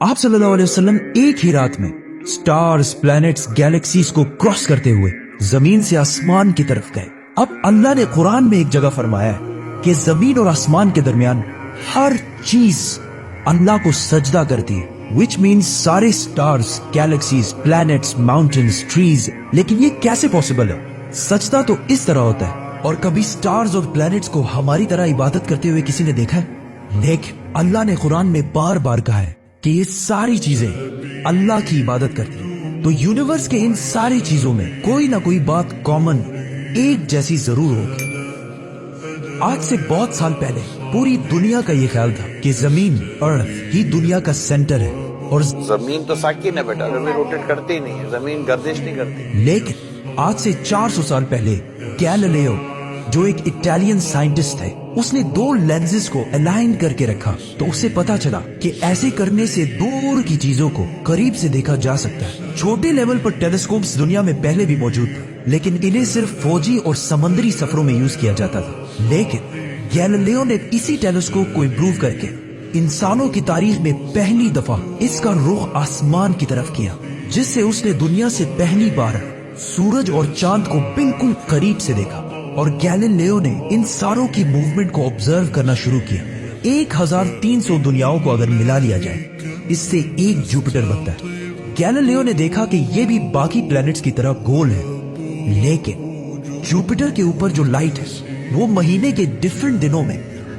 आप सल्लल्लाहु अलैहि वसल्लम एक ही रात में स्टार्स, प्लैनेट्स, गैलेक्सीज को क्रॉस करते हुए जमीन से आसमान की तरफ गए। अब अल्लाह ने कुरान में एक जगह फरमाया है कि जमीन और आसमान के दरमियान हर चीज अल्लाह को सजदा करती है, विच मीन्स सारे stars, galaxies, planets, mountains, trees. लेकिन ये कैसे पॉसिबल है? सजदा तो इस तरह होता है। और कभी स्टार्स और प्लैनेट्स को हमारी तरह इबादत करते हुए किसी ने देखा है? लेकिन अल्लाह ने कुरान में बार बार कहा है कि ये सारी चीजें अल्लाह की इबादत करती हैं। तो यूनिवर्स के इन सारी चीजों में कोई ना कोई बात कॉमन, एक जैसी जरूर होगी। आज से बहुत साल पहले पूरी दुनिया का ये ख्याल था कि जमीन, अर्थ ही दुनिया का सेंटर है और जमीन तो साकिन है बेटा, जमीन रोटेट करती ही नहीं है, जमीन गर्दिश नहीं करती। लेकिन आज से 400 साल पहले गैलीलियो, जो एक इटालियन साइंटिस्ट थे, उसने दो लेंसेज को अलाइन करके रखा तो उसे पता चला कि ऐसे करने से दूर की चीजों को करीब से देखा जा सकता है। छोटे लेवल पर टेलीस्कोप्स दुनिया में पहले भी मौजूद थे, लेकिन इन्हें सिर्फ फौजी और समुद्री सफरों में यूज किया जाता था। लेकिन गैलीलियो ने इसी टेलीस्कोप को इम्प्रूव करके इंसानों की तारीख में पहली दफा इसका रुख आसमान की तरफ किया, जिससे उसने दुनिया से पहली बार सूरज और चांद को बिल्कुल करीब से देखा। और गैलीलियो ने इन सारों की मूवमेंट को ऑब्जर्व करना शुरू किया। 1300 दुनियाओं को अगर मिला लिया जाए, इससे एक जुपिटर बनता है। गैलीलियो ने देखा कि ये भी बाकी प्लैनेट्स की तरह गोल है, लेकिन जुपिटर के ऊपर जो लाइट है वो महीने के डिफरेंट दिनों में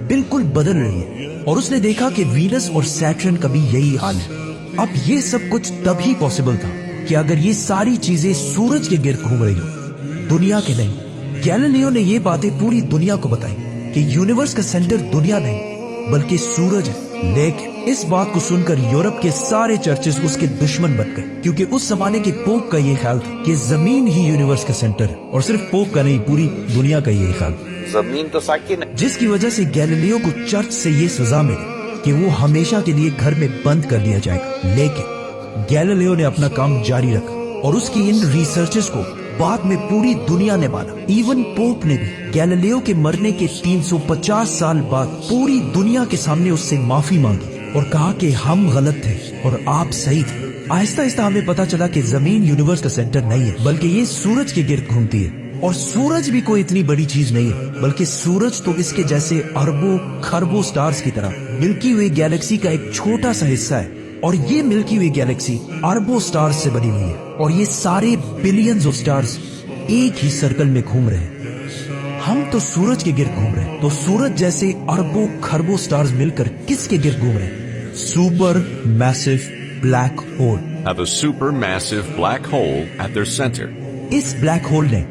बिल्कुल बदल रही है। और उसने देखा कि वीनस और सैटर्न का भी यही हाल है। अब ये सब कुछ तभी पॉसिबल था कि अगर ये सारी चीजें सूरज के गिर्द घूम रही हो, दुनिया के नहीं। गैलीलियो ने ये बातें पूरी दुनिया को बताई कि यूनिवर्स का सेंटर दुनिया नहीं बल्कि सूरज है। लेकिन इस बात को सुनकर यूरोप के सारे चर्चेस उसके दुश्मन बन गए, क्योंकि उस जमाने के पोप का ये ख्याल था कि जमीन ही यूनिवर्स का सेंटर है। और सिर्फ पोप का नहीं, पूरी दुनिया का ये ख्याल, जमीन तो साकिन है। जिसकी वजह से गैलीलियो को चर्च से ये सजा मिली कि वो हमेशा के लिए घर में बंद कर दिया जाएगा। लेकिन गैलीलियो ने अपना काम जारी रखा और उसकी इन रिसर्चेस को बाद में पूरी दुनिया ने माना। इवन पोप ने भी गैलीलियो के मरने के 350 साल बाद पूरी दुनिया के सामने उससे माफी मांगी और कहा कि हम गलत थे और आप सही थे। आहिस्ता आहिस्ता हमें पता चला कि जमीन यूनिवर्स का सेंटर नहीं है, बल्कि ये सूरज के गिर्द घूमती है। और सूरज भी कोई इतनी बड़ी चीज नहीं है, बल्कि सूरज तो इसके जैसे अरबों खरबों स्टार्स की तरह मिल्की हुई गैलेक्सी का एक छोटा सा हिस्सा है। और ये मिल्की हुई गैलेक्सी अरबों स्टार्स से बनी हुई है और ये सारे बिलियंस ऑफ स्टार्स एक ही सर्कल में घूम रहे हैं। हम तो सूरज के गिर्द घूम रहे हैं, तो सूरज जैसे अरबों खरबों स्टार्स मिलकर किसके गिर्द घूम रहे हैं? Super massive black hole. Have a supermassive black hole at their center. इस ब्लैक होल ने,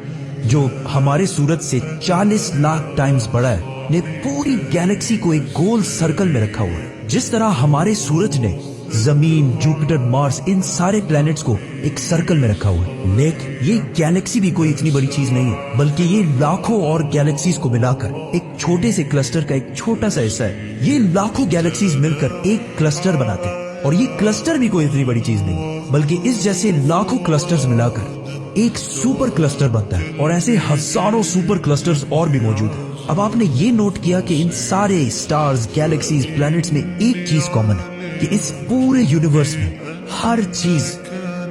जो हमारे सूरज से 40 लाख टाइम्स बड़ा है, ने पूरी गैलेक्सी को एक गोल सर्कल में रखा हुआ है। जिस तरह हमारे सूरज ने जमीन, जुपिटर, मार्स, इन सारे प्लैनेट्स को एक सर्कल में रखा हुआ है। लेकिन ये गैलेक्सी भी कोई इतनी बड़ी चीज नहीं है, बल्कि ये लाखों और गैलेक्सीज को मिलाकर एक छोटे से क्लस्टर का एक छोटा सा हिस्सा है। ये लाखों गैलेक्सीज मिलकर एक क्लस्टर बनाते हैं और ये क्लस्टर भी कोई इतनी बड़ी चीज नहीं है, बल्कि इस जैसे लाखों क्लस्टर्स मिलाकर एक सुपर क्लस्टर बनता है। और ऐसे हजारों सुपर क्लस्टर्स और भी मौजूद है। अब आपने ये नोट किया कि इन सारे स्टार्स, गैलेक्सीज, प्लैनेट्स में एक चीज कॉमन है कि इस पूरे यूनिवर्स में हर चीज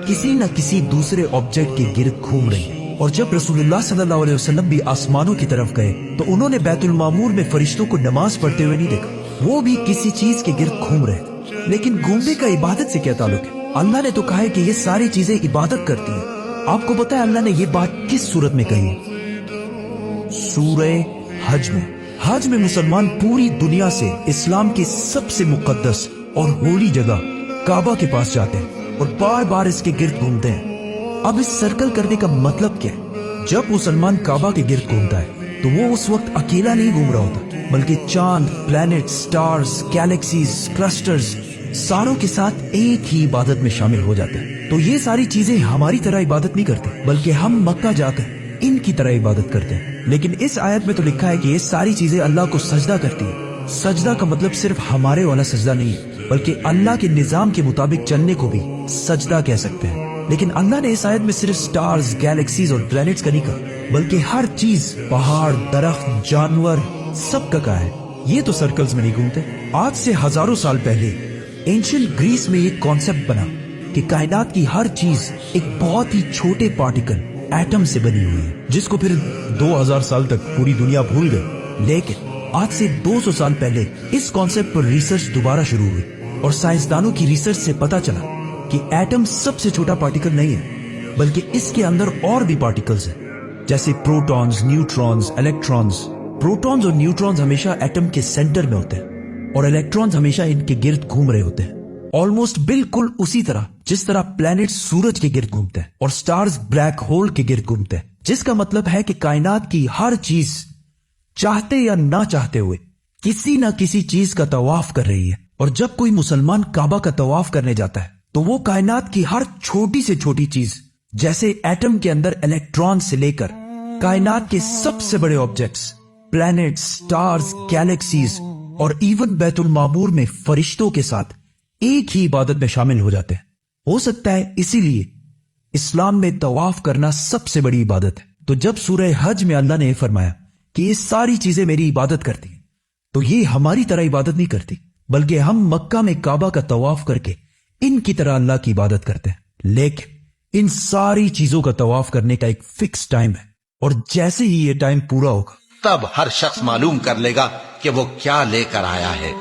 किसी न किसी दूसरे ऑब्जेक्ट के गिर्द घूम रही है। और जब रसूलुल्लाह सल्लल्लाहु अलैहि वसल्लम भी आसमानों की तरफ गए तो उन्होंने बैतुल मामूर में फरिश्तों को नमाज पढ़ते हुए नहीं देखा, वो भी किसी चीज के गिर्द घूम रहे थे। लेकिन घूमने का इबादत से क्या ताल्लुक है? अल्लाह ने तो कहा है कि ये सारी चीजें इबादत करती हैं। आपको पता है अल्लाह ने ये बात किस सूरत में कही है? सूरह हज में। हज में मुसलमान पूरी दुनिया से इस्लाम की सबसे मुकद्दस और होली जगह काबा के पास जाते हैं और बार बार इसके गिर्द घूमते हैं। अब इस सर्कल करने का मतलब क्या है? जब मुसलमान काबा के गिर्द घूमता है तो वो उस वक्त अकेला नहीं घूम रहा होता, बल्कि चांद, प्लैनेट, स्टार्स, गैलेक्सीज, क्लस्टर्स सारों के साथ एक ही इबादत में शामिल हो जाते हैं। तो ये सारी चीजें हमारी तरह इबादत नहीं करते, बल्कि हम मक्का जाकर इनकी तरह इबादत करते हैं। लेकिन इस आयत में तो लिखा है कि ये सारी चीजें अल्लाह को सजदा करती है। सजदा का मतलब सिर्फ हमारे वाला सजदा नहीं है, बल्कि अल्लाह के निजाम के मुताबिक चलने को भी सजदा कह सकते हैं। लेकिन अल्लाह ने इस आयत में सिर्फ स्टार्स, गैलेक्सीज और प्लैनेट्स का नहीं कहा, बल्कि हर चीज, पहाड़, दरख्त, जानवर, सब का कहा है। ये तो सर्कल्स में नहीं घूमते। आज से हजारों साल पहले एंशियंट ग्रीस में एक कॉन्सेप्ट बना कि कायनात की हर चीज एक बहुत ही छोटे पार्टिकल एटम से बनी हुई है, जिसको फिर 2000 साल तक पूरी दुनिया भूल गई। लेकिन आज से 200 साल पहले इस कॉन्सेप्ट पर रिसर्च दोबारा शुरू हुई और साइंसदानों की रिसर्च से पता चला कि एटम सबसे छोटा पार्टिकल नहीं है, बल्कि इसके अंदर और भी पार्टिकल्स हैं, जैसे प्रोटॉन्स, न्यूट्रॉन्स, इलेक्ट्रॉन्स। प्रोटॉन्स और न्यूट्रॉन्स हमेशा एटम के सेंटर में होते हैं और इलेक्ट्रॉन्स हमेशा इनके गिर्द घूम रहे होते हैं, ऑलमोस्ट बिल्कुल उसी तरह जिस तरह प्लैनेट सूरज के गिर्द घूमते हैं और स्टार्स ब्लैक होल के गिर्द घूमते हैं। जिसका मतलब है कि कायनात की हर चीज चाहते या ना चाहते हुए किसी ना किसी चीज का तवाफ कर रही है। और जब कोई मुसलमान काबा का तवाफ करने जाता है तो वो कायनात की हर छोटी से छोटी चीज, जैसे एटम के अंदर इलेक्ट्रॉन से लेकर कायनात के सबसे बड़े ऑब्जेक्ट्स, प्लैनेट्स, स्टार्स, गैलेक्सीज और इवन बैतुल मामूर में फरिश्तों के साथ एक ही इबादत में शामिल हो जाते हैं। हो सकता है इसीलिए इस्लाम में तवाफ करना सबसे बड़ी इबादत है। तो जब सूरह हज में अल्लाह ने फरमाया कि ये सारी चीजें मेरी इबादत करती हैं, तो ये हमारी तरह इबादत नहीं करती, बल्कि हम मक्का में काबा का तवाफ करके इनकी तरह अल्लाह की इबादत करते हैं। लेकिन इन सारी चीजों का तवाफ करने का एक फिक्स टाइम है और जैसे ही ये टाइम पूरा होगा तब हर शख्स मालूम कर लेगा कि वो क्या लेकर आया है।